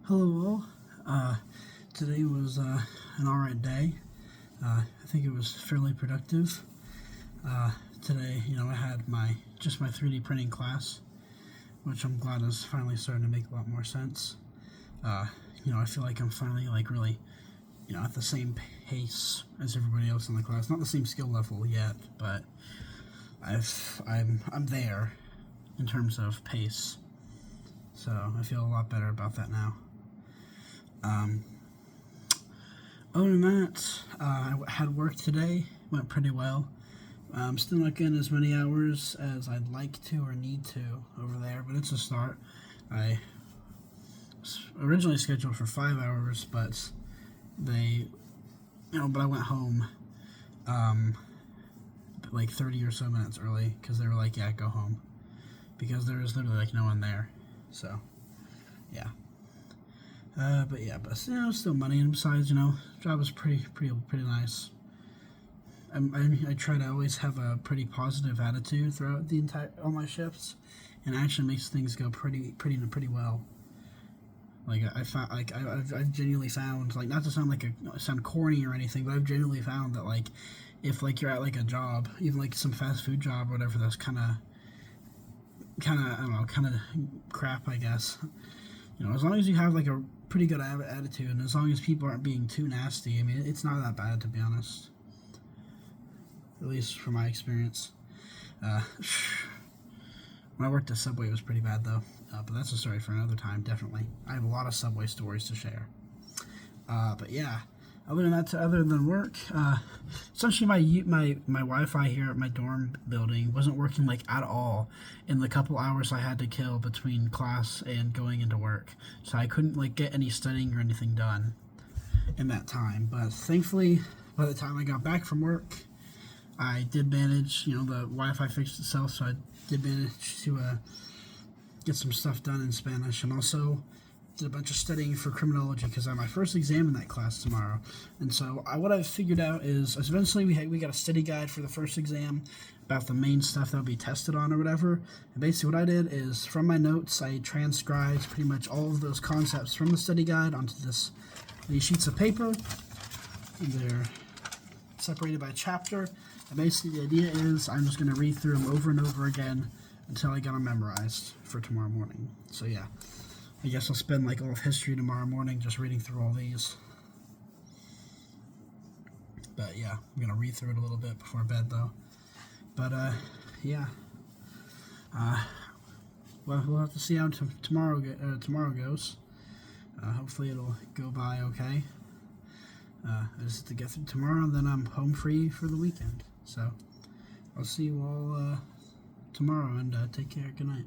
Hello all. Today was an alright day. I think it was fairly productive. Today, I had my 3D printing class, which I'm glad is finally starting to make a lot more sense. I feel like I'm finally really, at the same pace as everybody else in the class. Not the same skill level yet, but I'm there in terms of pace. So I feel a lot better about that now. Other than that, I had work today. Went pretty well. I'm still not getting as many hours as I'd like to or need to over there, but it's a start. I was originally scheduled for 5 hours, but but I went home like 30 or so minutes early because they were like, yeah, go home, because there was literally no one there. So yeah. But still money, and besides, job is pretty nice. I try to always have a pretty positive attitude throughout all my shifts, and it actually makes things go pretty well. I've genuinely found, not to sound corny or anything, but I've genuinely found that if you're at a job, even some fast food job or whatever, that's kind of I don't know, kind of crap, I guess. As long as you have a pretty good attitude, and as long as people aren't being too nasty, I mean, it's not that bad, to be honest. At least from my experience. When I worked at Subway, it was pretty bad, though. But that's a story for another time, definitely. I have a lot of Subway stories to share. But yeah, other than work, essentially my Wi-Fi here at my dorm building wasn't working at all in the couple hours I had to kill between class and going into work. So I couldn't get any studying or anything done in that time. But thankfully, by the time I got back from work, I did manage. The Wi-Fi fixed itself, so I did manage to get some stuff done in Spanish, and also did a bunch of studying for criminology because I have my first exam in that class tomorrow. And so what I've figured out is eventually we got a study guide for the first exam about the main stuff that will be tested on or whatever. And basically what I did is, from my notes, I transcribed pretty much all of those concepts from the study guide onto these sheets of paper. And they're separated by chapter. And basically the idea is I'm just going to read through them over and over again until I get them memorized for tomorrow morning. So yeah. I guess I'll spend all of history tomorrow morning just reading through all these. But yeah, I'm going to read through it a little bit before bed, though. But yeah. Well, we'll have to see how tomorrow goes. Hopefully it'll go by okay. I just have to get through tomorrow, and then I'm home free for the weekend. So I'll see you all tomorrow, and take care. Good night.